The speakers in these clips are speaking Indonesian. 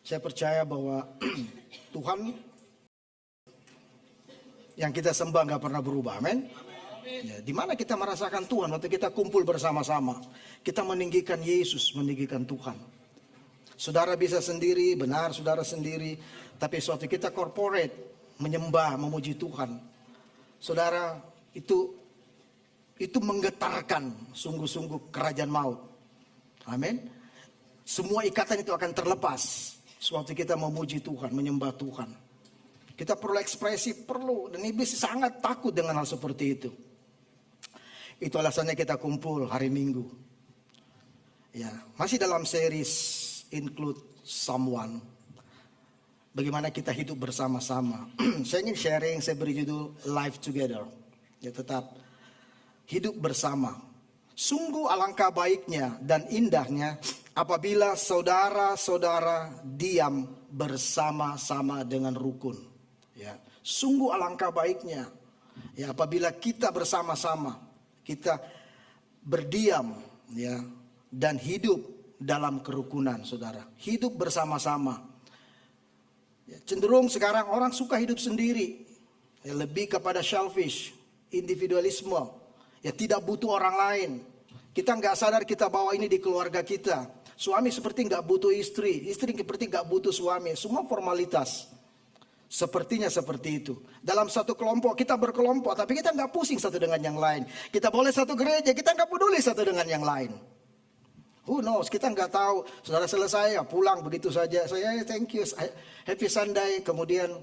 Saya percaya bahwa Tuhan yang kita sembah nggak pernah berubah, amin. Ya, di mana kita merasakan Tuhan waktu kita kumpul bersama-sama, kita meninggikan Yesus, meninggikan Tuhan. Saudara bisa sendiri, benar saudara sendiri, tapi suatu kita corporate menyembah, memuji Tuhan, saudara, itu menggetarkan sungguh-sungguh kerajaan maut. Amin. Semua ikatan itu akan terlepas sewaktu kita memuji Tuhan, menyembah Tuhan. Kita perlu ekspresi, perlu. Dan iblis sangat takut dengan hal seperti itu. Itu alasannya kita kumpul hari Minggu. Ya, masih dalam series Include Someone. Bagaimana kita hidup bersama-sama. Saya ingin sharing, saya beri judul Life Together. Ya, tetap hidup bersama. Sungguh alangkah baiknya dan indahnya apabila saudara-saudara diam bersama-sama dengan rukun. Ya, sungguh alangkah baiknya ya apabila kita bersama-sama, kita berdiam ya dan hidup dalam kerukunan, saudara. Hidup bersama-sama. Ya, cenderung sekarang orang suka hidup sendiri. Ya, lebih kepada selfish, individualisme. Ya, tidak butuh orang lain. Kita nggak sadar kita bawa ini di keluarga kita. Suami seperti nggak butuh istri, istri seperti nggak butuh suami. Semua formalitas. Sepertinya seperti itu. Dalam satu kelompok kita berkelompok, tapi kita nggak pusing satu dengan yang lain. Kita boleh satu gereja, kita nggak peduli satu dengan yang lain. Who knows? Kita nggak tahu. Saudara selesai, ya pulang begitu saja. Saya thank you, happy Sunday. Kemudian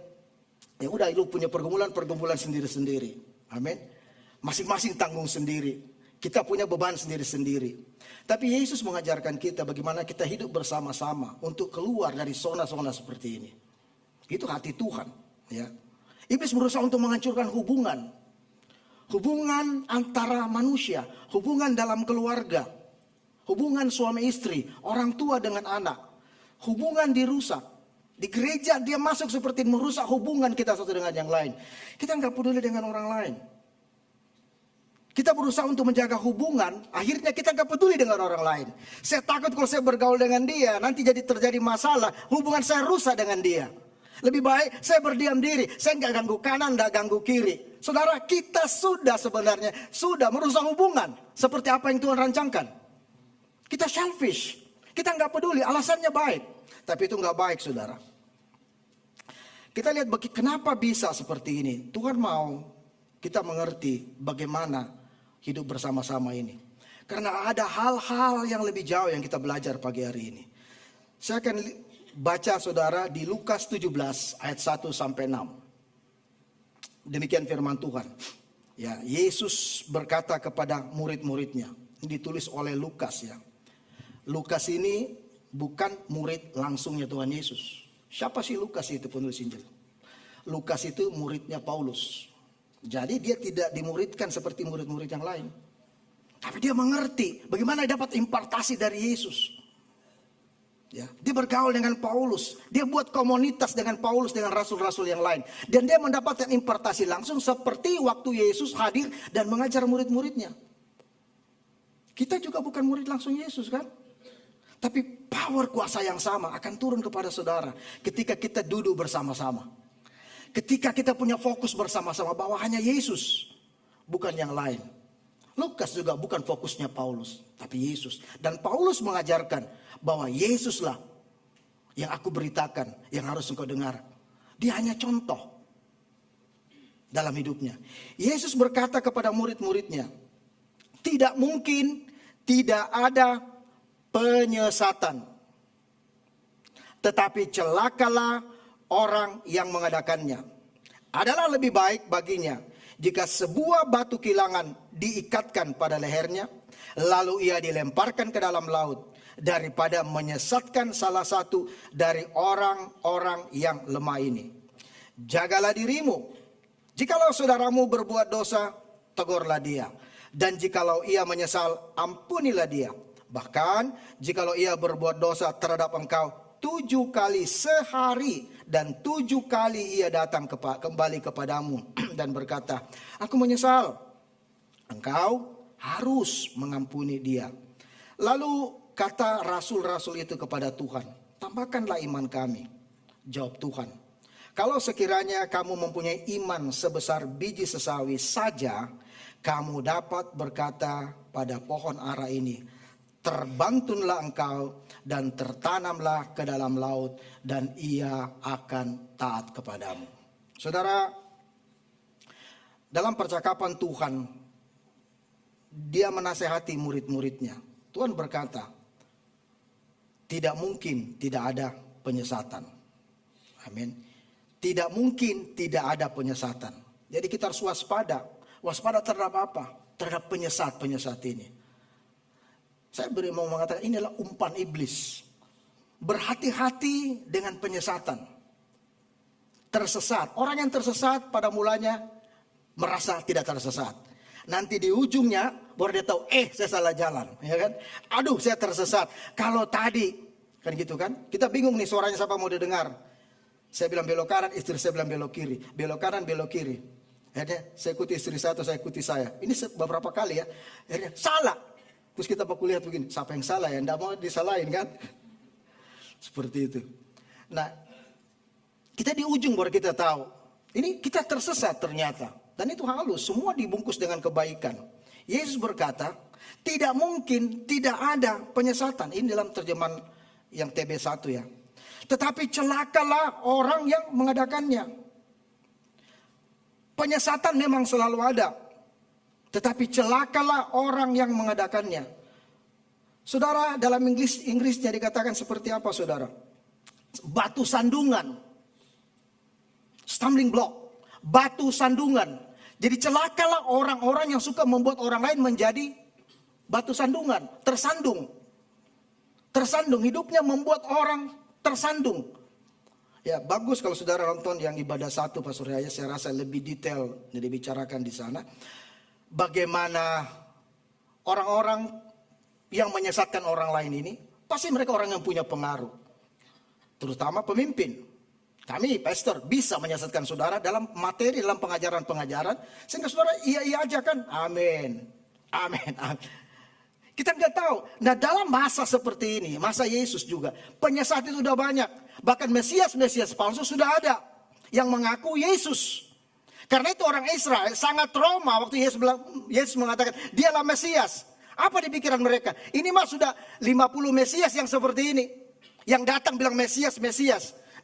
ya udah, lu punya pergumulan sendiri-sendiri. Amin. Masing-masing tanggung sendiri. Kita punya beban sendiri-sendiri. Tapi Yesus mengajarkan kita bagaimana kita hidup bersama-sama untuk keluar dari zona-zona seperti ini. Itu hati Tuhan. Ya. Iblis berusaha untuk menghancurkan hubungan. Hubungan antara manusia. Hubungan dalam keluarga. Hubungan suami istri. Orang tua dengan anak. Hubungan dirusak. Di gereja dia masuk seperti merusak hubungan kita satu dengan yang lain. Kita nggak peduli dengan orang lain. Kita berusaha untuk menjaga hubungan, akhirnya kita gak peduli dengan orang lain. Saya takut kalau saya bergaul dengan dia, nanti terjadi masalah, hubungan saya rusak dengan dia. Lebih baik saya berdiam diri, saya gak ganggu kanan, gak ganggu kiri. Saudara, kita sebenarnya sudah merusak hubungan, seperti apa yang Tuhan rancangkan. Kita selfish, kita gak peduli, alasannya baik. Tapi itu gak baik, saudara. Kita lihat kenapa bisa seperti ini. Tuhan mau kita mengerti bagaimana hidup bersama-sama ini. Karena ada hal-hal yang lebih jauh yang kita belajar pagi hari ini. Saya akan baca saudara di Lukas 17 ayat 1 sampai 6. Demikian firman Tuhan. Ya, Yesus berkata kepada murid-muridnya. Ini ditulis oleh Lukas ya. Lukas ini bukan murid langsungnya Tuhan Yesus. Siapa sih Lukas itu penulis Injil? Lukas itu muridnya Paulus. Jadi dia tidak dimuridkan seperti murid-murid yang lain. Tapi dia mengerti bagaimana dapat impartasi dari Yesus. Ya, dia bergaul dengan Paulus. Dia buat komunitas dengan Paulus, dengan rasul-rasul yang lain. Dan dia mendapatkan impartasi langsung seperti waktu Yesus hadir dan mengajar murid-muridnya. Kita juga bukan murid langsung Yesus kan? Tapi power kuasa yang sama akan turun kepada saudara ketika kita duduk bersama-sama. Ketika kita punya fokus bersama-sama bahwa hanya Yesus, bukan yang lain. Lukas juga bukan fokusnya Paulus, tapi Yesus. Dan Paulus mengajarkan bahwa Yesuslah yang aku beritakan, yang harus engkau dengar. Dia hanya contoh dalam hidupnya. Yesus berkata kepada murid-muridnya, tidak mungkin tidak ada penyesatan. Tetapi celakalah orang yang mengadakannya. Adalah lebih baik baginya jika sebuah batu kilangan diikatkan pada lehernya, lalu ia dilemparkan ke dalam laut, daripada menyesatkan salah satu dari orang-orang yang lemah ini. Jagalah dirimu. Jikalau saudaramu berbuat dosa, tegurlah dia. Dan jikalau ia menyesal, ampunilah dia. Bahkan jikalau ia berbuat dosa terhadap engkau 7 kali sehari, dan 7 kali ia datang kembali kepadamu dan berkata, aku menyesal. Engkau harus mengampuni dia. Lalu kata rasul-rasul itu kepada Tuhan, tambahkanlah iman kami. Jawab Tuhan, kalau sekiranya kamu mempunyai iman sebesar biji sesawi saja, kamu dapat berkata pada pohon ara ini, terbantunlah engkau dan tertanamlah ke dalam laut, dan ia akan taat kepadamu. Saudara, dalam percakapan Tuhan, dia menasehati murid-muridnya. Tuhan berkata, tidak mungkin tidak ada penyesatan. Amin. Tidak mungkin tidak ada penyesatan. Jadi kita harus waspada. Waspada terhadap apa? Terhadap penyesat-penyesat ini. Saya mau mengatakan inilah umpan iblis. Berhati-hati dengan penyesatan. Tersesat. Orang yang tersesat pada mulanya merasa tidak tersesat. Nanti di ujungnya baru dia tahu, saya salah jalan, ya kan? Aduh, saya tersesat. Kalau tadi kan gitu kan? Kita bingung nih suaranya siapa mau didengar. Saya bilang belok kanan, istri saya bilang belok kiri. Belok kanan, belok kiri. Akhirnya saya ikuti istri saya atau saya ikuti saya. Ini beberapa kali ya. Akhirnya salah. Terus kita bakal lihat begini, siapa yang salah ya? Nggak mau disalahin kan? Seperti itu. Nah, kita di ujung baru kita tahu. Ini kita tersesat ternyata. Dan itu halus, semua dibungkus dengan kebaikan. Yesus berkata, tidak mungkin tidak ada penyesatan. Ini dalam terjemahan yang TB1 ya. Tetapi celakalah orang yang mengadakannya. Penyesatan memang selalu ada. Tetapi celakalah orang yang mengadakannya. Saudara, dalam Inggrisnya dikatakan seperti apa saudara? Batu sandungan. Stumbling block. Batu sandungan. Jadi celakalah orang-orang yang suka membuat orang lain menjadi batu sandungan. Tersandung. Tersandung. Hidupnya membuat orang tersandung. Ya bagus kalau saudara nonton yang ibadah 1 Pastor Yahya, saya rasa lebih detail yang dibicarakan di sana. Bagaimana orang-orang yang menyesatkan orang lain ini, pasti mereka orang yang punya pengaruh. Terutama pemimpin. Kami pastor bisa menyesatkan saudara dalam materi, dalam pengajaran-pengajaran. Sehingga saudara iya aja kan. Amin. Amin. Amin. Kita nggak tahu. Nah dalam masa seperti ini, masa Yesus juga, penyesat itu sudah banyak. Bahkan Mesias palsu sudah ada yang mengaku Yesus. Karena itu orang Israel sangat trauma waktu Yesus mengatakan dialah Mesias. Apa di pikiran mereka? Ini mah sudah 50 Mesias yang seperti ini. Yang datang bilang Mesias.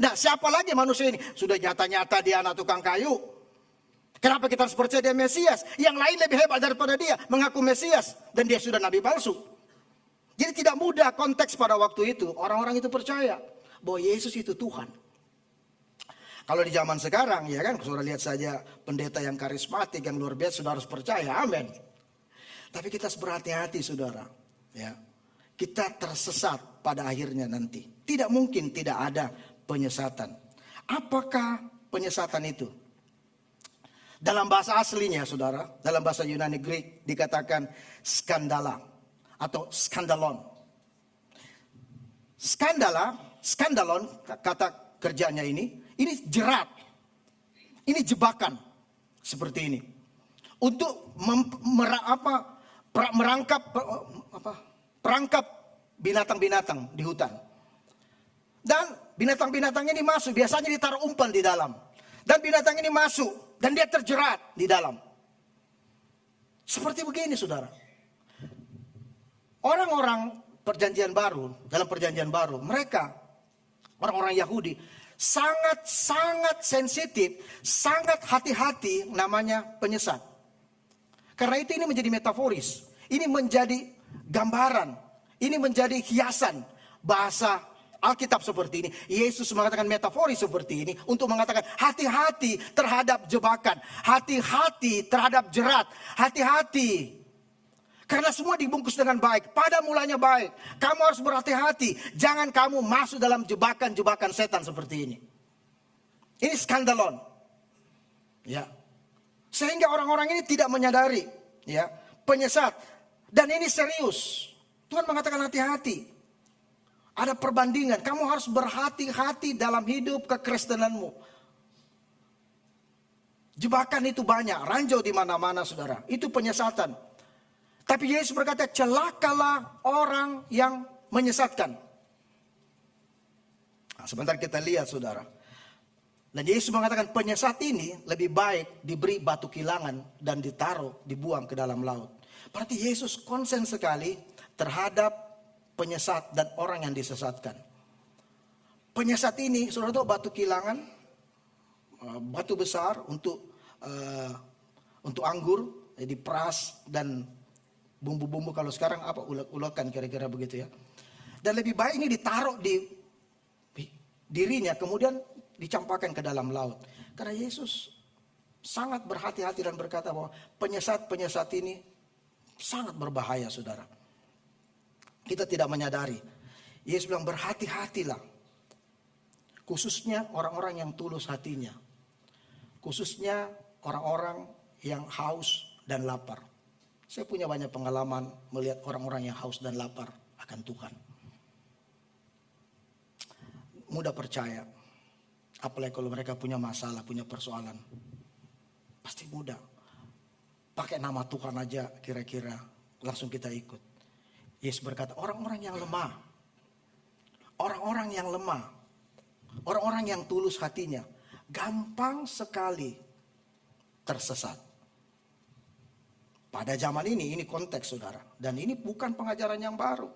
Nah siapa lagi manusia ini? Sudah nyata-nyata dia anak tukang kayu. Kenapa kita harus percaya dia Mesias? Yang lain lebih hebat daripada dia, mengaku Mesias. Dan dia sudah nabi palsu. Jadi tidak mudah konteks pada waktu itu. Orang-orang itu percaya bahwa Yesus itu Tuhan. Kalau di zaman sekarang, ya kan, saudara lihat saja pendeta yang karismatik, yang luar biasa, sudah harus percaya, amin. Tapi kita harus berhati-hati saudara. Ya. Kita tersesat pada akhirnya nanti. Tidak mungkin tidak ada penyesatan. Apakah penyesatan itu? Dalam bahasa aslinya saudara, dalam bahasa Yunani Greek dikatakan skandala atau skandalon. Skandalon kata kerjanya ini jerat. Ini jebakan seperti ini. Untuk perangkap binatang-binatang di hutan. Dan binatang-binatang ini masuk, biasanya ditaruh umpan di dalam. Dan binatang ini masuk. Dan dia terjerat di dalam. Seperti begini saudara. Orang-orang perjanjian baru, dalam perjanjian baru, mereka, orang-orang Yahudi, sangat-sangat sensitif, sangat hati-hati namanya penyesat. Karena itu ini menjadi metaforis. Ini menjadi gambaran. Ini menjadi hiasan bahasa Alkitab seperti ini. Yesus mengatakan metaforis seperti ini untuk mengatakan hati-hati terhadap jebakan, hati-hati terhadap jerat, hati-hati. Karena semua dibungkus dengan baik, pada mulanya baik. Kamu harus berhati-hati, jangan kamu masuk dalam jebakan-jebakan setan seperti ini. Ini skandalon. Ya. Sehingga orang-orang ini tidak menyadari, ya, penyesat. Dan ini serius. Tuhan mengatakan hati-hati. Ada perbandingan. Kamu harus berhati-hati dalam hidup kekristenanmu. Jebakan itu banyak. Ranjau di mana-mana saudara. Itu penyesatan. Tapi Yesus berkata celakalah orang yang menyesatkan. Nah, sebentar kita lihat saudara. Dan Yesus mengatakan penyesat ini lebih baik diberi batu kilangan dan dibuang ke dalam laut. Berarti Yesus konsen sekali terhadap penyesat dan orang yang disesatkan. Penyesat ini, saudara tahu batu kilangan, batu besar untuk anggur, diperas dan bumbu-bumbu kalau sekarang apa ulekan kira-kira begitu ya. Dan lebih baik ini ditaruh di dirinya kemudian dicampakkan ke dalam laut. Karena Yesus sangat berhati-hati dan berkata bahwa penyesat-penyesat ini sangat berbahaya saudara. Kita tidak menyadari. Yesus bilang berhati-hatilah. Khususnya orang-orang yang tulus hatinya. Khususnya orang-orang yang haus dan lapar. Saya punya banyak pengalaman melihat orang-orang yang haus dan lapar akan Tuhan. Mudah percaya. Apalagi kalau mereka punya masalah, punya persoalan. Pasti mudah. Pakai nama Tuhan aja kira-kira langsung kita ikut. Yesus berkata orang-orang yang lemah. Orang-orang yang lemah. Orang-orang yang tulus hatinya. Gampang sekali tersesat. Pada zaman ini konteks saudara. Dan ini bukan pengajaran yang baru.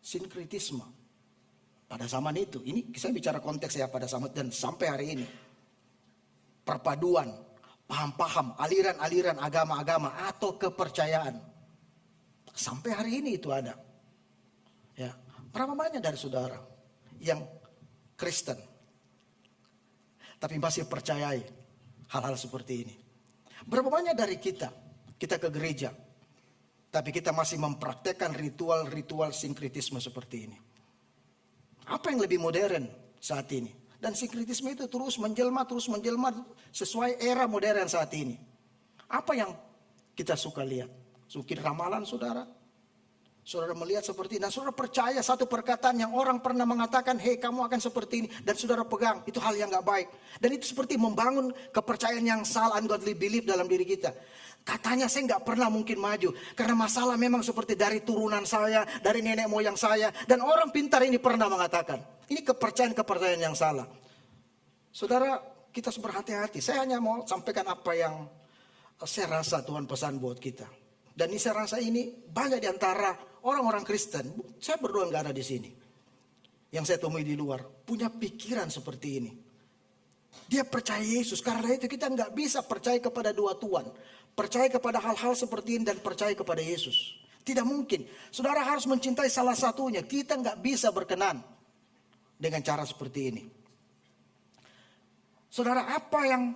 Sinkritisme. Pada zaman itu, ini saya bicara konteks ya pada zaman dan sampai hari ini. Perpaduan, paham-paham, aliran-aliran agama-agama atau kepercayaan. Sampai hari ini itu ada. Ya, berapa banyak dari saudara yang Kristen tapi masih percayai hal-hal seperti ini? Berapa banyak dari kita ke gereja tapi kita masih mempraktekkan ritual-ritual sinkritisme seperti ini? Apa yang lebih modern saat ini? Dan sinkritisme itu terus menjelma sesuai era modern saat ini. Apa yang kita suka lihat? Suka ramalan saudara? Saudara melihat seperti ini. Dan saudara percaya satu perkataan yang orang pernah mengatakan, hei kamu akan seperti ini. Dan saudara pegang, itu hal yang gak baik. Dan itu seperti membangun kepercayaan yang salah, ungodly belief dalam diri kita. Katanya saya nggak pernah mungkin maju. Karena masalah memang seperti dari turunan saya, dari nenek moyang saya. Dan orang pintar ini pernah mengatakan. Ini kepercayaan yang salah. Saudara, kita harus berhati-hati. Saya hanya mau sampaikan apa yang saya rasa Tuhan pesan buat kita. Dan ini saya rasa ini banyak di antara orang-orang Kristen. Saya berdua nggak ada di sini. Yang saya temui di luar. Punya pikiran seperti ini. Dia percaya Yesus. Karena itu kita nggak bisa percaya kepada dua Tuhan. Percaya kepada hal-hal seperti ini dan percaya kepada Yesus. Tidak mungkin. Saudara harus mencintai salah satunya. Kita nggak bisa berkenan dengan cara seperti ini. Saudara, apa yang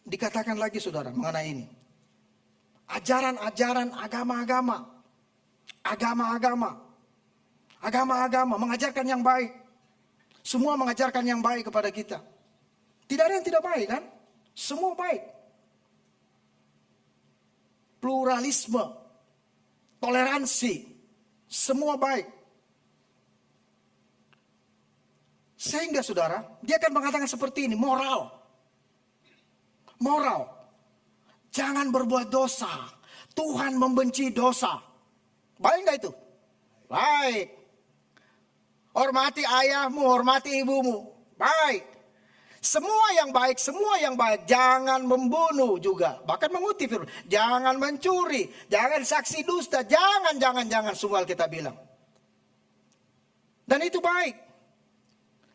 dikatakan lagi saudara mengenai ini? Ajaran-ajaran agama-agama. Agama-agama mengajarkan yang baik. Semua mengajarkan yang baik kepada kita. Tidak ada yang tidak baik kan? Semua baik. Pluralisme, toleransi, semua baik. Sehingga saudara, dia akan mengatakan seperti ini, moral. Jangan berbuat dosa. Tuhan membenci dosa. Baik gak itu? Baik. Hormati ayahmu, hormati ibumu. Baik. Semua yang baik. Jangan membunuh juga. Bahkan mengutip firman. Jangan mencuri. Jangan saksi dusta. Jangan. Semua kita bilang. Dan itu baik.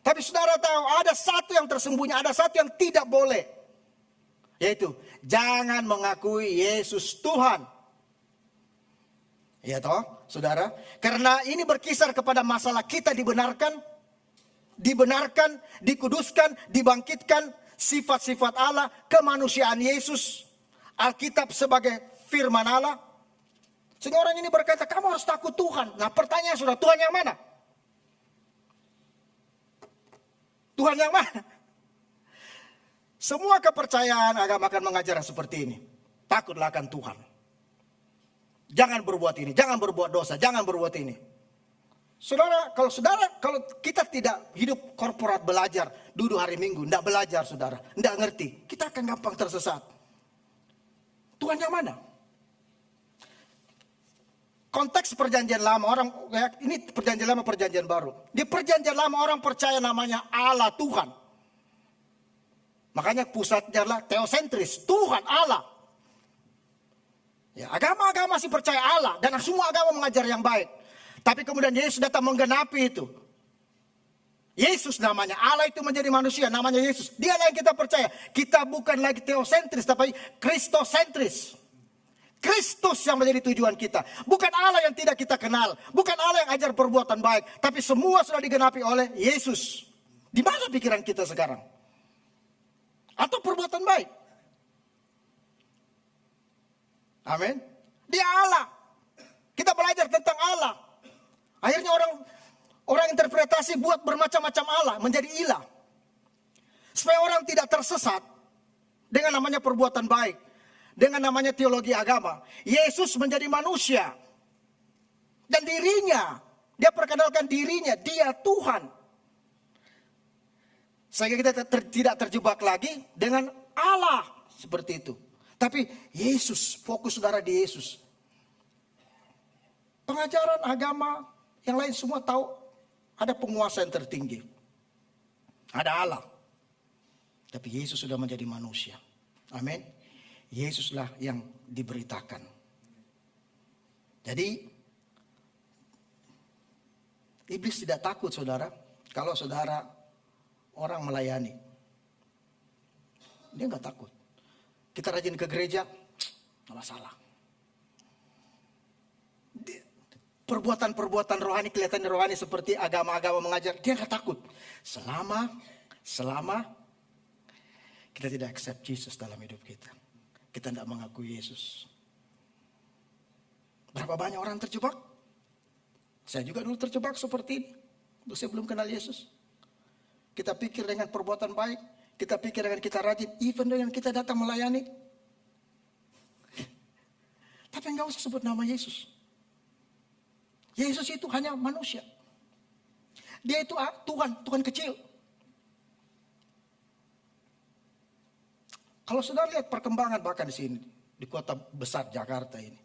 Tapi saudara tahu ada satu yang tersembunyi. Ada satu yang tidak boleh. Yaitu. Jangan mengakui Yesus Tuhan. Ya toh saudara. Karena ini berkisar kepada masalah kita dibenarkan, dikuduskan, dibangkitkan sifat-sifat Allah, kemanusiaan Yesus, Alkitab sebagai firman Allah. Sehingga orang ini berkata, kamu harus takut Tuhan. Nah pertanyaan saudara, Tuhan yang mana? Tuhan yang mana? Semua kepercayaan agama akan mengajar seperti ini. Takutlah akan Tuhan. Jangan berbuat ini, jangan berbuat dosa, jangan berbuat ini. Saudara, kalau kita tidak hidup korporat belajar, duduk hari Minggu, tidak belajar saudara, tidak ngerti, kita akan gampang tersesat. Tuhan yang mana? konteks perjanjian lama orang, ini perjanjian lama perjanjian baru. Di perjanjian lama orang percaya namanya Allah Tuhan. Makanya pusatnya adalah teosentris, Tuhan Allah. Ya, agama-agama masih percaya Allah dan semua agama mengajar yang baik. Tapi kemudian Yesus datang menggenapi itu. Yesus namanya, Allah itu menjadi manusia, namanya Yesus. Dialah yang kita percaya. Kita bukan lagi teosentris, tapi kristosentris. Kristus yang menjadi tujuan kita. Bukan Allah yang tidak kita kenal. Bukan Allah yang ajar perbuatan baik. Tapi semua sudah digenapi oleh Yesus. Di mana pikiran kita sekarang? Atau perbuatan baik? Amin. Dia Allah. Kita belajar tentang Allah. Akhirnya orang interpretasi buat bermacam-macam Allah menjadi ilah. Supaya orang tidak tersesat dengan namanya perbuatan baik. Dengan namanya teologi agama. Yesus menjadi manusia. Dan dirinya. Dia perkenalkan dirinya. Dia Tuhan. Sehingga kita tidak terjebak lagi dengan Allah. Seperti itu. Tapi Yesus. Fokus saudara di Yesus. Pengajaran agama. Yang lain semua tahu. Ada penguasa yang tertinggi. Ada Allah. Tapi Yesus sudah menjadi manusia. Amin. Yesuslah yang diberitakan. Jadi iblis tidak takut saudara. Kalau saudara orang melayani. Dia nggak takut. Kita rajin ke gereja, nggak masalah. Perbuatan-perbuatan rohani, kelihatan rohani seperti agama-agama mengajar. Dia nggak takut. Selama kita tidak accept Jesus dalam hidup kita. Kita tidak mengakui Yesus. Berapa banyak orang terjebak? Saya juga dulu terjebak seperti ini. Saya belum kenal Yesus. Kita pikir dengan perbuatan baik. Kita pikir dengan kita rajin. Even dengan kita datang melayani. Tapi enggak usah sebut nama Yesus. Yesus itu hanya manusia. Dia itu Tuhan kecil. Kalau saudara lihat perkembangan bahkan di sini, di kota besar Jakarta ini.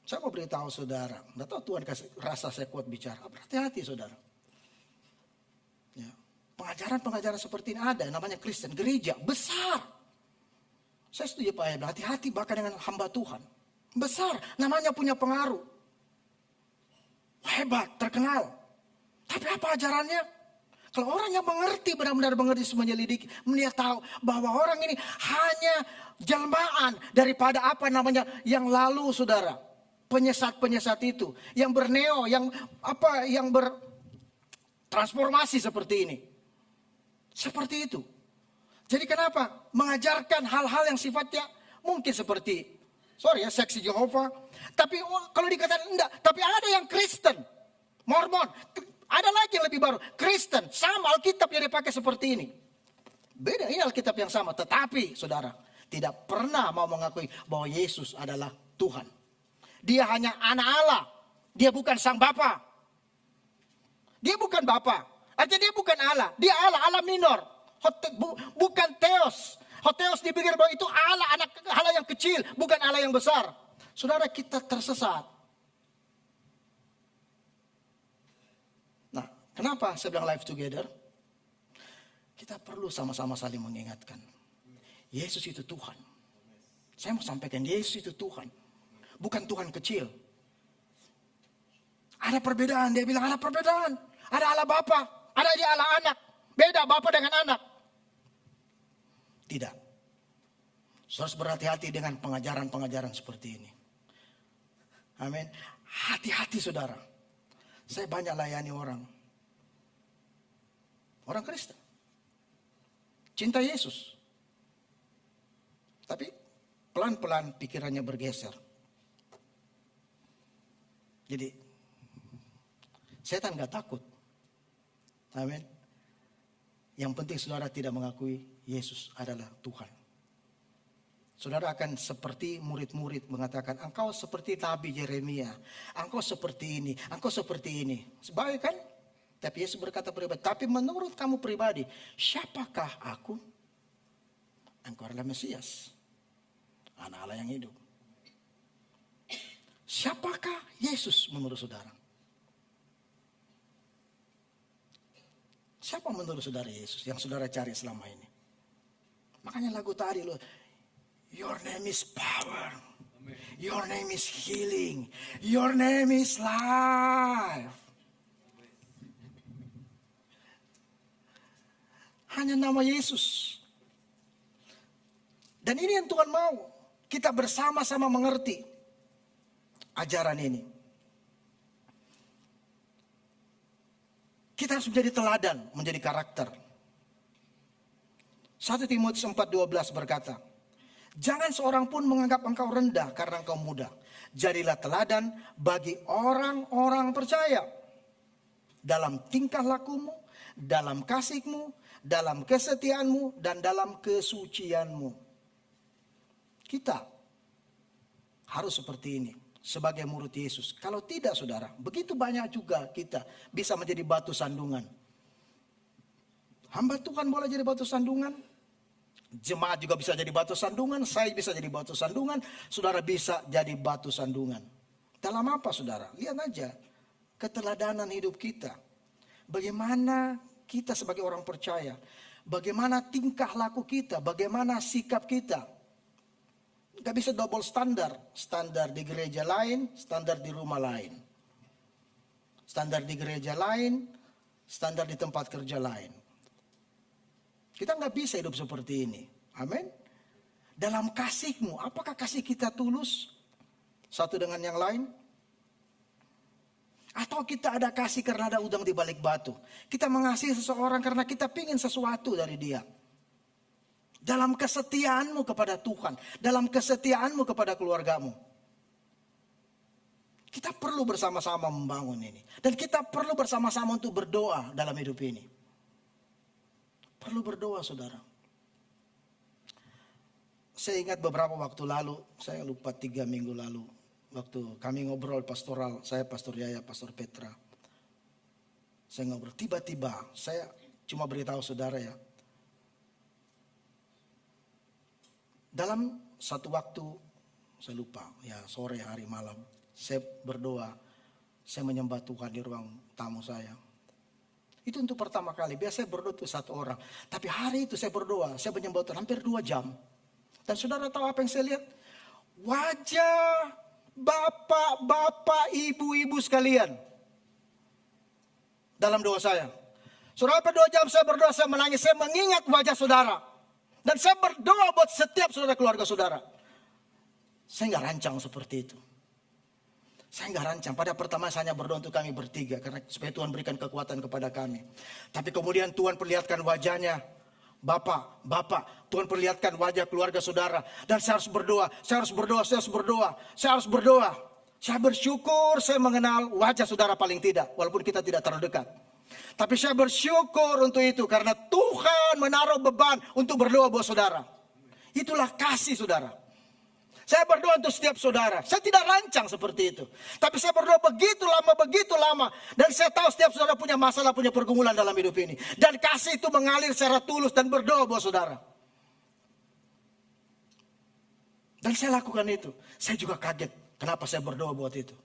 Saya mau beritahu saudara, enggak tahu Tuhan kasih rasa saya kuat bicara. Berhati-hati saudara. Ya. Pengajaran-pengajaran seperti ini ada, namanya Kristen, gereja besar. Saya setuju Pak Ayah, hati-hati bahkan dengan hamba Tuhan. Besar, namanya punya pengaruh. Hebat, terkenal. Tapi apa ajarannya? Kalau orang yang mengerti, benar-benar mengerti, menyelidiki, dia tahu bahwa orang ini hanya jelmaan daripada apa namanya yang lalu saudara. Penyesat-penyesat itu. Yang berneo, yang bertransformasi seperti ini. Seperti itu. Jadi kenapa? Mengajarkan hal-hal yang sifatnya mungkin seperti, seksi Jehovah. Tapi kalau dikatakan enggak, tapi ada yang Kristen, Mormon, ada lagi yang lebih baru, Kristen, sama Alkitab yang dipakai seperti ini. Beda, ini Alkitab yang sama, tetapi saudara, tidak pernah mau mengakui bahwa Yesus adalah Tuhan. Dia hanya anak Allah, dia bukan sang Bapa. Dia bukan Bapa, artinya dia bukan Allah, dia Allah minor, bukan Theos. Hoteos dipikir bahwa itu Allah yang kecil, bukan Allah yang besar. Saudara, kita tersesat. Nah, kenapa saya bilang live together? Kita perlu sama-sama saling mengingatkan. Yesus itu Tuhan. Saya mau sampaikan, Yesus itu Tuhan. Bukan Tuhan kecil. Ada perbedaan, dia bilang ada perbedaan. Ada Allah Bapa, ada dia Allah Anak. Beda Bapa dengan Anak. Tidak. Saudara harus berhati-hati dengan pengajaran-pengajaran seperti ini. Amin. Hati-hati saudara. Saya banyak layani orang. Orang Kristen. Cinta Yesus. Tapi pelan-pelan pikirannya bergeser. Jadi setan gak takut. Amin. Yang penting saudara tidak mengakui Yesus adalah Tuhan. Saudara akan seperti murid-murid mengatakan, engkau seperti Nabi Yeremia, engkau seperti ini, engkau seperti ini. Sebaik kan? Tapi Yesus berkata pribadi, tapi menurut kamu pribadi, siapakah aku? Engkau adalah Mesias, anak Allah yang hidup. Siapakah Yesus menurut saudara? Siapa menurut saudara Yesus yang saudara cari selama ini? Makanya lagu tadi loh, your name is power, your name is healing, your name is life. Hanya nama Yesus. Dan ini yang Tuhan mau, kita bersama-sama mengerti ajaran ini. Kita harus menjadi teladan, menjadi karakter. 1 Timotius 4:12 berkata, jangan seorang pun menganggap engkau rendah karena engkau muda. Jadilah teladan bagi orang-orang percaya. Dalam tingkah lakumu, dalam kasihmu, dalam kesetiaanmu, dan dalam kesucianmu. Kita harus seperti ini sebagai murid Yesus. Kalau tidak saudara, begitu banyak juga kita bisa menjadi batu sandungan. Hamba Tuhan boleh jadi batu sandungan. Jemaat juga bisa jadi batu sandungan. Saya bisa jadi batu sandungan. Saudara bisa jadi batu sandungan. Dalam apa saudara? Lihat aja keteladanan hidup kita. Bagaimana kita sebagai orang percaya. Bagaimana tingkah laku kita. Bagaimana sikap kita. Gak bisa double standar. Standar di gereja lain, standar di rumah lain. Standar di gereja lain, standar di tempat kerja lain. Kita gak bisa hidup seperti ini. Amin. Dalam kasihmu, apakah kasih kita tulus? Satu dengan yang lain? Atau kita ada kasih karena ada udang di balik batu. Kita mengasihi seseorang karena kita pingin sesuatu dari dia. Dalam kesetiaanmu kepada Tuhan. Dalam kesetiaanmu kepada keluargamu. Kita perlu bersama-sama membangun ini. Dan kita perlu bersama-sama untuk berdoa dalam hidup ini. Perlu berdoa saudara. Saya ingat beberapa waktu lalu. Saya lupa 3 minggu lalu. Waktu kami ngobrol pastoral. Saya Pastor Yaya, Pastor Petra. Saya ngobrol. Tiba-tiba saya cuma beritahu saudara ya. Dalam satu waktu, saya lupa, ya sore, hari, malam, saya berdoa, saya menyembah Tuhan di ruang tamu saya. Itu untuk pertama kali, biasa saya berdoa itu satu orang. Tapi hari itu saya berdoa, saya menyembah Tuhan hampir 2 jam. Dan saudara tahu apa yang saya lihat? Wajah bapak-bapak, ibu-ibu sekalian. Dalam doa saya. Saudara, 2 jam saya berdoa, saya menangis, saya mengingat wajah saudara. Dan saya berdoa buat setiap saudara keluarga saudara. Saya gak rancang seperti itu. Saya gak rancang. Pada pertama saya hanya berdoa untuk kami bertiga. Karena supaya Tuhan berikan kekuatan kepada kami. Tapi kemudian Tuhan perlihatkan wajahnya. Bapak, Tuhan perlihatkan wajah keluarga saudara. Dan saya harus berdoa, saya harus berdoa, saya harus berdoa. Saya harus berdoa. Saya bersyukur saya mengenal wajah saudara paling tidak. Walaupun kita tidak terdekat. Tapi saya bersyukur untuk itu karena Tuhan menaruh beban untuk berdoa buat saudara. Itulah kasih saudara. Saya berdoa untuk setiap saudara. Saya tidak rancang seperti itu. Tapi saya berdoa begitu lama. Dan saya tahu setiap saudara punya masalah, punya pergumulan dalam hidup ini. Dan kasih itu mengalir secara tulus dan berdoa buat saudara. Dan saya lakukan itu. Saya juga kaget kenapa saya berdoa buat itu.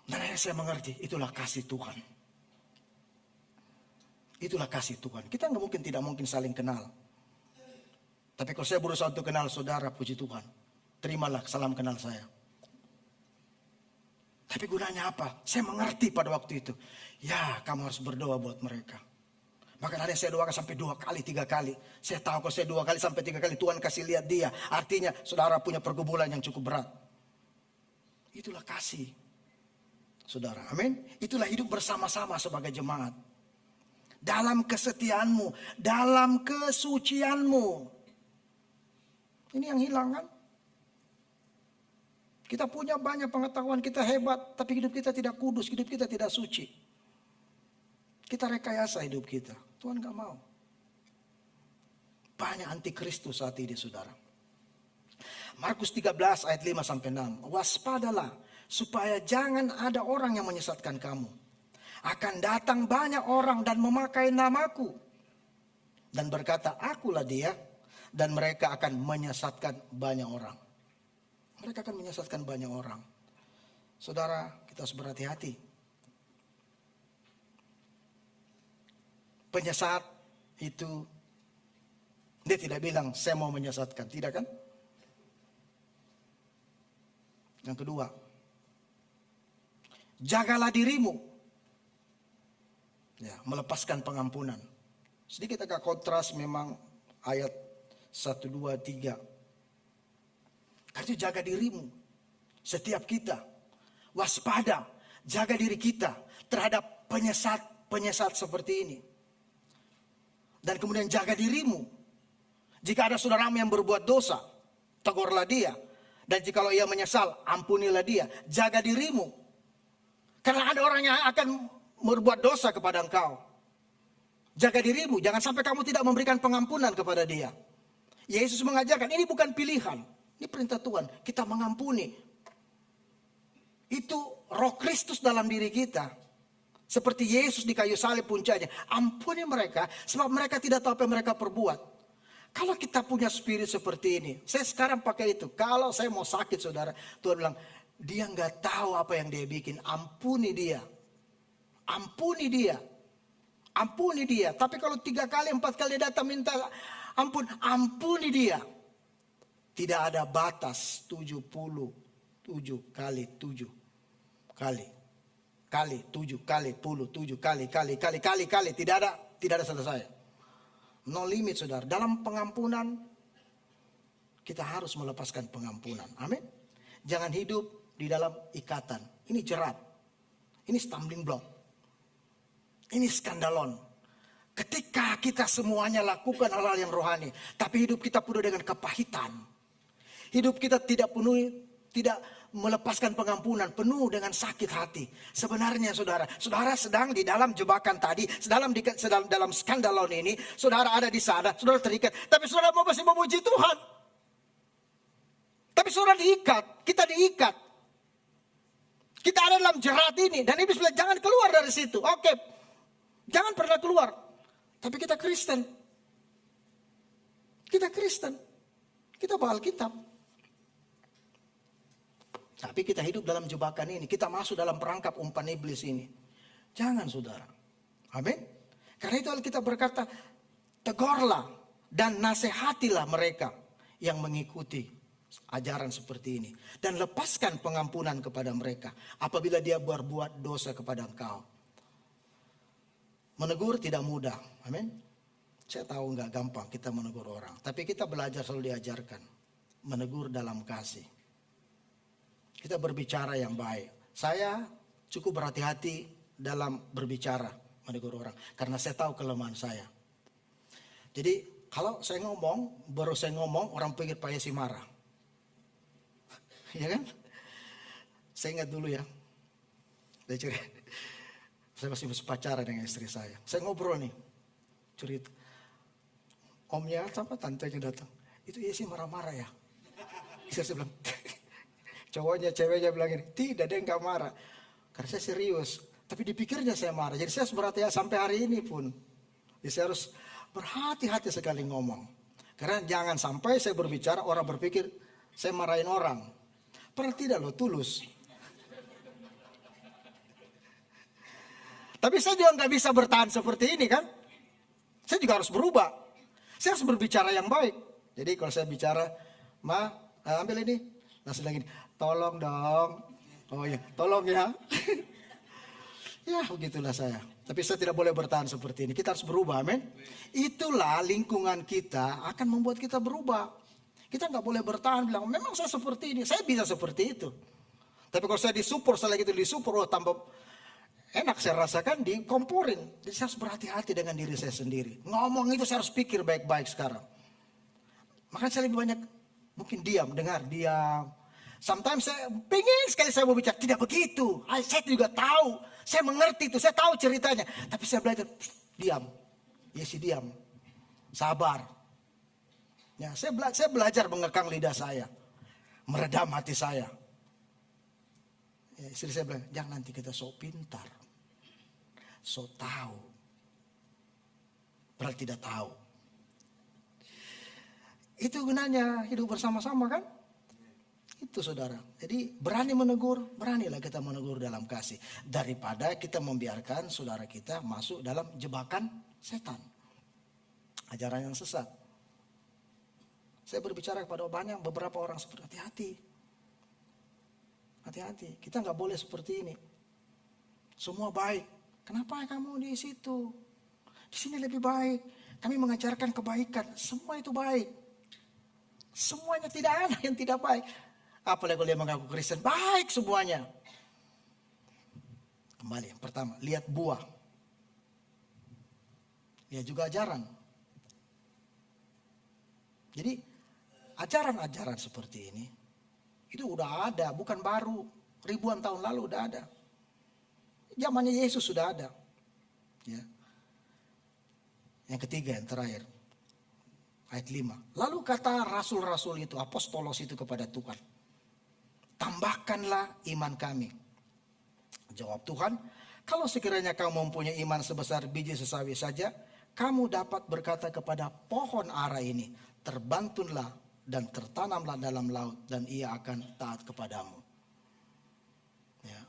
Dan akhirnya saya mengerti itulah kasih Tuhan. Itulah kasih Tuhan. Kita tidak mungkin saling kenal. Tapi kalau saya berusaha untuk kenal saudara, puji Tuhan. Terimalah salam kenal saya. Tapi gunanya apa? Saya mengerti pada waktu itu. Ya, kamu harus berdoa buat mereka. Bahkan ada yang saya doakan sampai 2 kali, 3 kali. Saya tahu kalau saya 2 kali sampai 3 kali Tuhan kasih lihat dia. Artinya saudara punya pergumulan yang cukup berat. Itulah kasih. Saudara, amin. Itulah hidup bersama-sama sebagai jemaat. Dalam kesetiaanmu, dalam kesucianmu. Ini yang hilang kan? Kita punya banyak pengetahuan, kita hebat, tapi hidup kita tidak kudus, hidup kita tidak suci. Kita rekayasa hidup kita. Tuhan gak mau. Banyak antikristus saat ini saudara. Markus 13 ayat 5-6. Waspadalah supaya jangan ada orang yang menyesatkan kamu. Akan datang banyak orang dan memakai namaku. Dan berkata, akulah dia. Dan mereka akan menyesatkan banyak orang. Mereka akan menyesatkan banyak orang. saudara, kita harus berhati-hati. Penyesat itu, dia tidak bilang saya mau menyesatkan, tidak kan? Yang kedua, jagalah dirimu. Ya, melepaskan pengampunan. Sedikit agak kontras memang ayat 1, 2, 3. Karena jaga dirimu. Setiap kita waspada, jaga diri kita terhadap penyesat seperti ini. Dan kemudian jaga dirimu. Jika ada saudaramu yang berbuat dosa, tegurlah dia. Dan jikalau ia menyesal, ampunilah dia. Jaga dirimu. Karena ada orang yang akan berbuat dosa kepada engkau. Jaga dirimu, jangan sampai kamu tidak memberikan pengampunan kepada dia. Yesus mengajarkan, ini bukan pilihan. Ini perintah Tuhan, kita mengampuni. Itu roh Kristus dalam diri kita. Seperti Yesus di kayu salib puncaknya. Ampuni mereka, sebab mereka tidak tahu apa yang mereka perbuat. Kalau kita punya spirit seperti ini, saya sekarang pakai itu. Kalau saya mau sakit saudara, Tuhan bilang, dia nggak tahu apa yang dia bikin. Ampuni dia. Ampuni dia. Ampuni dia. Tapi kalau 3 kali, 4 kali datang minta ampun, ampuni dia. Tidak ada batas 77 kali 7 kali. Kali 7 kali 7 kali. Tidak ada selesai. No limit saudara. Dalam pengampunan kita harus melepaskan pengampunan. Amin. Jangan hidup di dalam ikatan. Ini jerat. Ini stumbling block. Ini skandalon. Ketika kita semuanya lakukan hal-hal yang rohani, tapi hidup kita penuh dengan kepahitan. Hidup kita tidak melepaskan pengampunan, penuh dengan sakit hati. Sebenarnya saudara sedang di dalam jebakan tadi, dalam skandalon ini, saudara ada di sana, saudara terikat, tapi saudara masih memuji Tuhan. Tapi saudara diikat, kita diikat. Kita ada dalam jerat ini, dan iblis bilang jangan keluar dari situ. Oke, jangan pernah keluar. Tapi kita Kristen. Kita Kristen. Kita bawa Alkitab. Tapi kita hidup dalam jebakan ini. Kita masuk dalam perangkap umpan iblis ini. Jangan saudara. Amin. Karena itu Alkitab berkata, tegurlah dan nasihatilah mereka yang mengikuti ajaran seperti ini. Dan lepaskan pengampunan kepada mereka apabila dia berbuat dosa kepada engkau. Menegur tidak mudah. Amin. Saya tahu nggak gampang kita menegur orang. Tapi kita belajar selalu diajarkan. Menegur dalam kasih. Kita berbicara yang baik. Saya cukup berhati-hati dalam berbicara menegur orang. Karena saya tahu kelemahan saya. Jadi kalau saya baru saya ngomong, orang pikir Pak Yesi marah. Ya kan? Saya ingat dulu ya. Saya masih pacaran dengan istri saya. Saya ngobrol nih. Cerita. Omnya sama tantenya datang. Itu Yesi marah-marah ya. Saya bilang, cowoknya, ceweknya bilang ini, tidak, dia enggak marah. Karena saya serius. Tapi dipikirnya saya marah. Jadi saya harus berhati-hati sampai hari ini pun. Jadi saya harus berhati-hati sekali ngomong. Karena jangan sampai saya berbicara, orang berpikir saya marahin orang. Padahal tidak loh, tulus. Tapi saya juga nggak bisa bertahan seperti ini kan. Saya juga harus berubah. Saya harus berbicara yang baik. Jadi kalau saya bicara, Ma, ambil ini. Langsung lagi, tolong dong. Oh ya, tolong ya. Ya begitulah saya. Tapi saya tidak boleh bertahan seperti ini. Kita harus berubah, amin. Itulah lingkungan kita akan membuat kita berubah. Kita nggak boleh bertahan bilang, memang saya seperti ini. Saya bisa seperti itu. Tapi kalau saya disupport, saya gitu disupport, tambah enak saya rasakan dikomporin. Jadi saya harus berhati-hati dengan diri saya sendiri. Ngomong itu saya harus pikir baik-baik sekarang. Makanya saya lebih banyak mungkin diam. Sometimes saya pengen sekali saya mau bicara. Tidak begitu. Saya juga tahu. Saya mengerti itu. Saya tahu ceritanya. Tapi saya belajar diam. Yesi diam. Sabar. Ya, saya belajar mengekang lidah saya. Meredam hati saya. Ya, istri saya bilang, jangan nanti kita sok pintar. So tahu. Padahal tidak tahu. Itu gunanya hidup bersama-sama kan? Itu saudara. Jadi berani menegur, beranilah kita menegur dalam kasih. Daripada kita membiarkan saudara kita masuk dalam jebakan setan. Ajaran yang sesat. Saya berbicara kepada beberapa orang seperti hati-hati. Hati-hati, kita nggak boleh seperti ini. Semua baik. Kenapa kamu di situ? Di sini lebih baik. Kami mengajarkan kebaikan. Semua itu baik. Semuanya, tidak ada yang tidak baik. Apalagi kalau dia mengaku Kristen, baik semuanya. Kembali, yang pertama, lihat buah. Lihat juga ajaran. Jadi, ajaran-ajaran seperti ini, itu udah ada, bukan baru. Ribuan tahun lalu udah ada. Zamannya Yesus sudah ada. Ya. Yang ketiga, yang terakhir. Ayat 5. Lalu kata rasul-rasul itu, apostolos itu kepada Tuhan. Tambahkanlah iman kami. Jawab Tuhan, kalau sekiranya kamu mempunyai iman sebesar biji sesawi saja, kamu dapat berkata kepada pohon ara ini, terbantunlah dan tertanamlah dalam laut, dan ia akan taat kepadamu. Ya.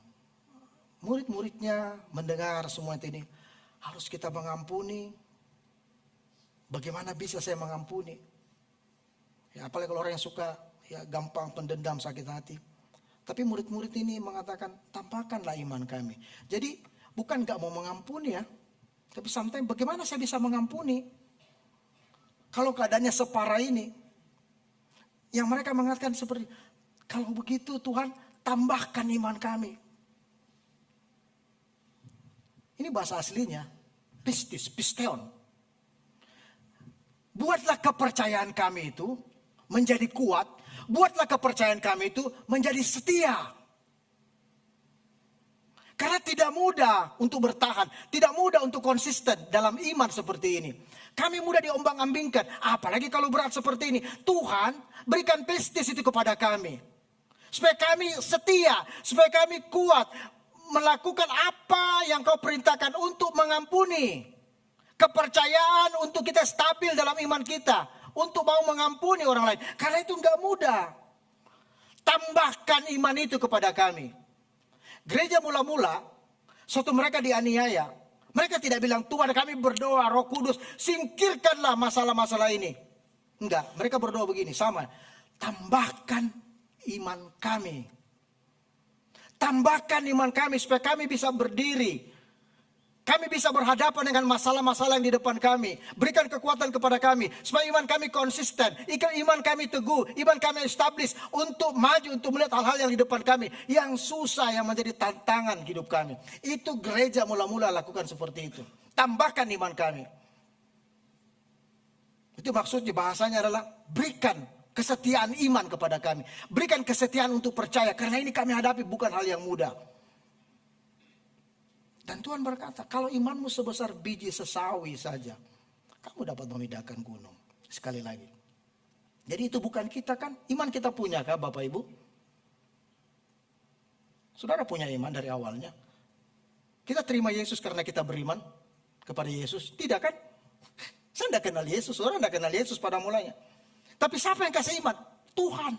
Murid-muridnya mendengar semua ini, harus kita mengampuni. Bagaimana bisa saya mengampuni? Ya, apalagi kalau orang yang suka ya gampang pendendam, sakit hati. Tapi murid-murid ini mengatakan, tampakkanlah iman kami. Jadi bukan gak mau mengampuni ya. Tapi sometimes bagaimana saya bisa mengampuni? Kalau keadaannya separah ini. Yang mereka mengatakan seperti, kalau begitu Tuhan tambahkan iman kami. Ini bahasa aslinya, pistis, pisteon. Buatlah kepercayaan kami itu menjadi kuat. Buatlah kepercayaan kami itu menjadi setia. Karena tidak mudah untuk bertahan. Tidak mudah untuk konsisten dalam iman seperti ini. Kami mudah diombang-ambingkan. Apalagi kalau berat seperti ini. Tuhan berikan pistis itu kepada kami. Supaya kami setia. Supaya kami kuat. Melakukan apa yang kau perintahkan untuk mengampuni. Kepercayaan untuk kita stabil dalam iman kita. Untuk mau mengampuni orang lain. Karena itu enggak mudah. Tambahkan iman itu kepada kami. Gereja mula-mula, suatu mereka dianiaya. Mereka tidak bilang, Tuhan kami berdoa, Roh Kudus, singkirkanlah masalah-masalah ini. Enggak, mereka berdoa begini, sama. Tambahkan iman kami. Tambahkan iman kami supaya kami bisa berdiri. Kami bisa berhadapan dengan masalah-masalah yang di depan kami. Berikan kekuatan kepada kami. Supaya iman kami konsisten. Iman kami teguh. Iman kami establis. Untuk maju, untuk melihat hal-hal yang di depan kami. Yang susah, yang menjadi tantangan hidup kami. Itu gereja mula-mula lakukan seperti itu. Tambahkan iman kami. Itu maksudnya, bahasanya adalah berikan kesetiaan iman kepada kami. Berikan kesetiaan untuk percaya. Karena ini kami hadapi bukan hal yang mudah. Dan Tuhan berkata, kalau imanmu sebesar biji sesawi saja, kamu dapat memindahkan gunung. Sekali lagi. Jadi itu bukan kita kan, iman kita punya kah Bapak Ibu? Saudara punya iman dari awalnya. Kita terima Yesus karena kita beriman kepada Yesus. Tidak kan? Saya tidak kenal Yesus, saudara tidak kenal Yesus pada mulanya. Tapi siapa yang kasih iman? Tuhan.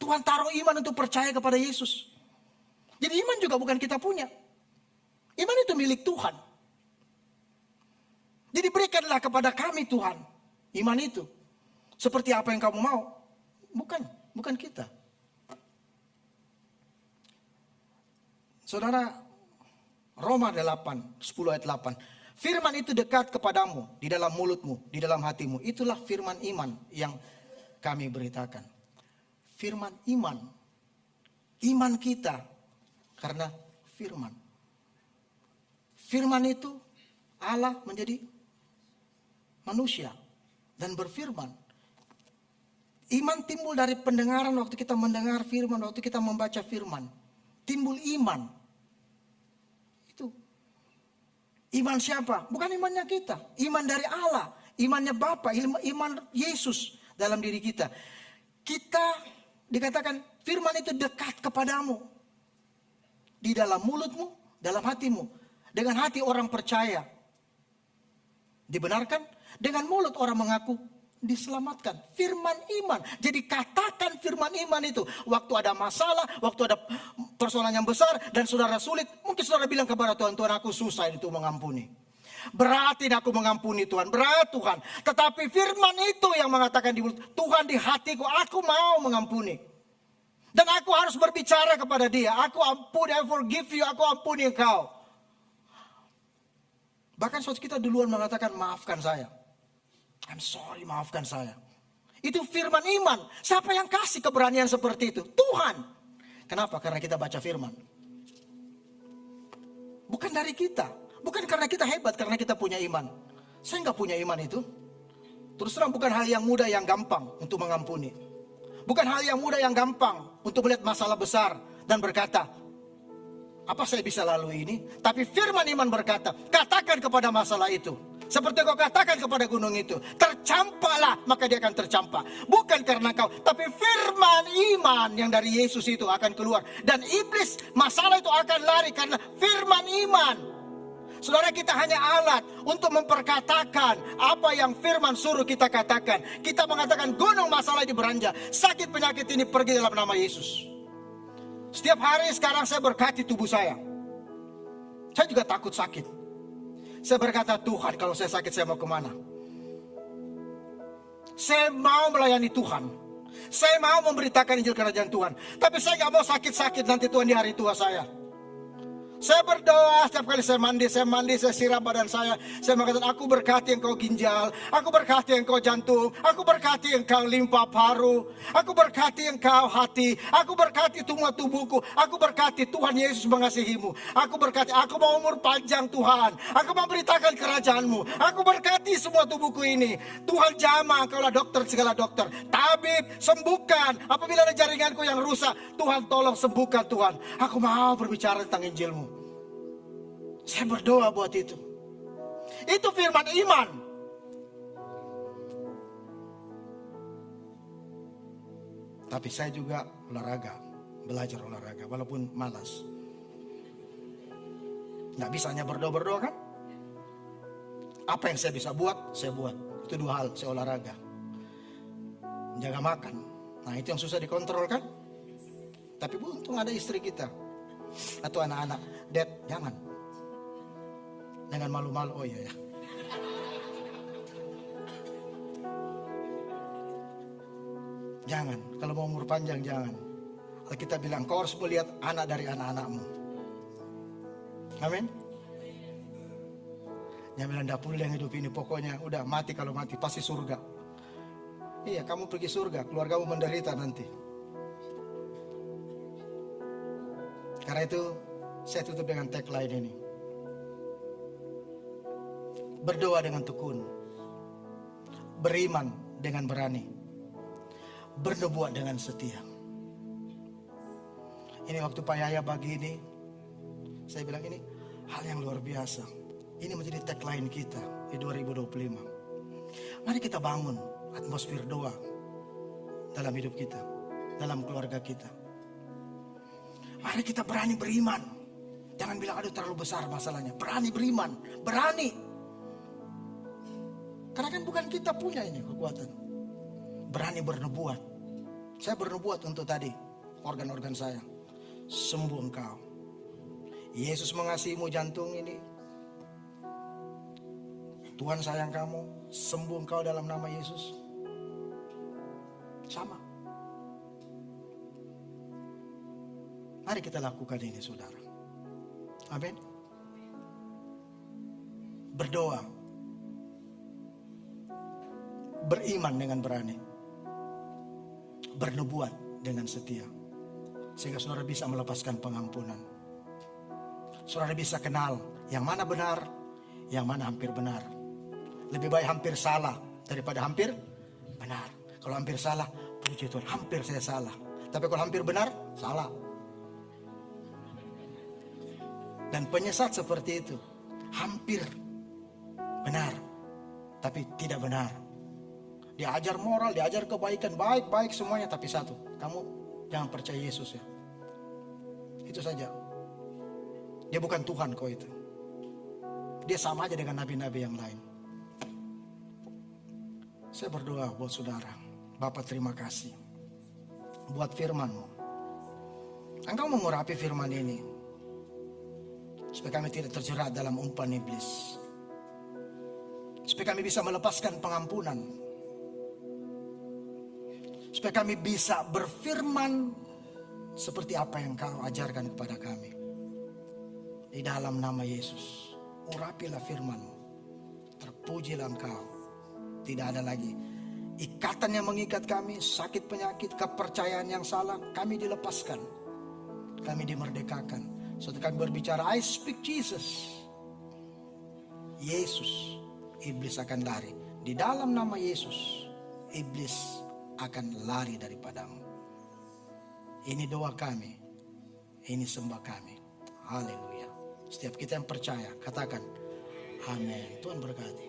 Tuhan taruh iman untuk percaya kepada Yesus. Jadi iman juga bukan kita punya. Iman itu milik Tuhan. Jadi berikanlah kepada kami Tuhan. Iman itu. Seperti apa yang kamu mau. Bukan kita. Saudara, Roma 8, 10 ayat 8. Firman itu dekat kepadamu, di dalam mulutmu, di dalam hatimu. Itulah firman iman yang kami beritakan. Firman iman. Iman kita. Karena firman. Firman itu Allah menjadi manusia dan berfirman. Iman timbul dari pendengaran waktu kita mendengar firman, waktu kita membaca firman. Timbul iman. Itu. Iman siapa? Bukan imannya kita. Iman dari Allah. Imannya Bapa, iman Yesus dalam diri kita. Kita dikatakan firman itu dekat kepadamu. Di dalam mulutmu, dalam hatimu. Dengan hati orang percaya. Dibenarkan. Dengan mulut orang mengaku diselamatkan. Firman iman. Jadi katakan firman iman itu. Waktu ada masalah, waktu ada persoalan yang besar dan saudara sulit, mungkin saudara bilang kepada Tuhan, Tuhan aku susah itu mengampuni. Berat ini aku mengampuni Tuhan, berat Tuhan. Tetapi firman itu yang mengatakan di mulut, Tuhan di hatiku, aku mau mengampuni. Dan aku harus berbicara kepada dia, aku ampuni, I forgive you, aku ampuni engkau. Bahkan saudara kita duluan mengatakan maafkan saya. I'm sorry, maafkan saya. Itu firman iman. Siapa yang kasih keberanian seperti itu? Tuhan. Kenapa? Karena kita baca firman. Bukan dari kita. Bukan karena kita hebat, karena kita punya iman. Saya nggak punya iman itu. Terus terang bukan hal yang mudah yang gampang untuk mengampuni. Bukan hal yang mudah yang gampang untuk melihat masalah besar dan berkata, apa saya bisa lalui ini? Tapi firman iman berkata, katakan kepada masalah itu. Seperti kau katakan kepada gunung itu, tercampaklah, maka dia akan tercampak. Bukan karena kau, tapi firman iman yang dari Yesus itu akan keluar. Dan iblis, masalah itu akan lari karena firman iman. Saudara, kita hanya alat untuk memperkatakan apa yang firman suruh kita katakan. Kita mengatakan gunung masalah ini beranjak, sakit penyakit ini pergi dalam nama Yesus. Setiap hari sekarang saya berkati tubuh saya. Saya juga takut sakit. Saya berkata, Tuhan kalau saya sakit saya mau kemana? Saya mau melayani Tuhan. Saya mau memberitakan Injil Kerajaan Tuhan. Tapi saya gak mau sakit-sakit nanti Tuhan di hari tua saya. Saya berdoa setiap kali saya mandi, saya siram badan saya. Saya mengatakan, aku berkati engkau ginjal, aku berkati engkau jantung, aku berkati engkau limpa paru, aku berkati engkau hati, aku berkati semua tubuhku, aku berkati Tuhan Yesus mengasihimu. Aku berkati, aku mau umur panjang Tuhan, aku mau beritakan kerajaanmu, aku berkati semua tubuhku ini. Tuhan jamah, engkaulah dokter segala dokter, tabib, sembuhkan. Apabila ada jaringanku yang rusak, Tuhan tolong sembuhkan Tuhan. Aku mau berbicara tentang Injilmu. Saya berdoa buat itu. Itu firman iman. Tapi saya juga olahraga, belajar olahraga walaupun malas. Nggak bisa hanya berdoa-berdoa kan? Apa yang saya bisa buat, saya buat. Itu dua hal, saya olahraga. Jaga makan. Nah itu yang susah dikontrol kan? Tapi untung ada istri kita. Atau anak-anak. Dad, jangan. Jangan malu-malu, oh iya ya. Jangan, kalau mau umur panjang jangan. Kita bilang kau harus melihat anak dari anak-anakmu. Amin. Jangan bilang enggak perlu yang hidup ini, pokoknya udah mati, kalau mati pasti surga. Iya, kamu pergi surga, keluargamu menderita nanti. Karena itu saya tutup dengan tagline ini. Berdoa dengan tekun, beriman dengan berani, bernubuat dengan setia. Ini waktu Pak Yaya bagi ini, saya bilang ini hal yang luar biasa. Ini menjadi tagline kita di 2025. Mari kita bangun atmosfer doa dalam hidup kita, dalam keluarga kita. Mari kita berani beriman. Jangan bilang aduh terlalu besar masalahnya. Berani beriman, berani. Karena kan bukan kita punya ini kekuatan. Berani bernubuat. Saya bernubuat untuk tadi organ-organ saya. Sembuh engkau. Yesus mengasihimu jantung ini. Tuhan sayang kamu. Sembuh engkau dalam nama Yesus. Sama. Mari kita lakukan ini saudara. Amin. Berdoa. Beriman dengan berani. Bernubuat dengan setia. Sehingga saudara bisa melepaskan pengampunan. Saudara bisa kenal yang mana benar, yang mana hampir benar. Lebih baik hampir salah daripada hampir benar. Kalau hampir salah, puji Tuhan, hampir saya salah. Tapi kalau hampir benar, salah. Dan penyesat seperti itu. Hampir benar, tapi tidak benar. Diajar moral, diajar kebaikan, baik-baik semuanya. Tapi satu, kamu jangan percaya Yesus ya. Itu saja. Dia bukan Tuhan kau itu. Dia sama aja dengan nabi-nabi yang lain. Saya berdoa buat saudara. Bapak terima kasih buat firman-Mu. Engkau mengurapi firman ini supaya kami tidak terjerat dalam umpan iblis, supaya kami bisa melepaskan pengampunan, supaya kami bisa berfirman seperti apa yang Kau ajarkan kepada kami. Di dalam nama Yesus, urapilah firman-Mu. Terpujilah Engkau. Tidak ada lagi ikatan yang mengikat kami, sakit penyakit, kepercayaan yang salah. Kami dilepaskan, kami dimerdekakan. Setelah kami berbicara, I speak Jesus, Yesus, iblis akan lari. Di dalam nama Yesus, iblis akan lari daripadamu. Ini doa kami, ini sembah kami. Haleluya. Setiap kita yang percaya, katakan amin. Tuhan berkati.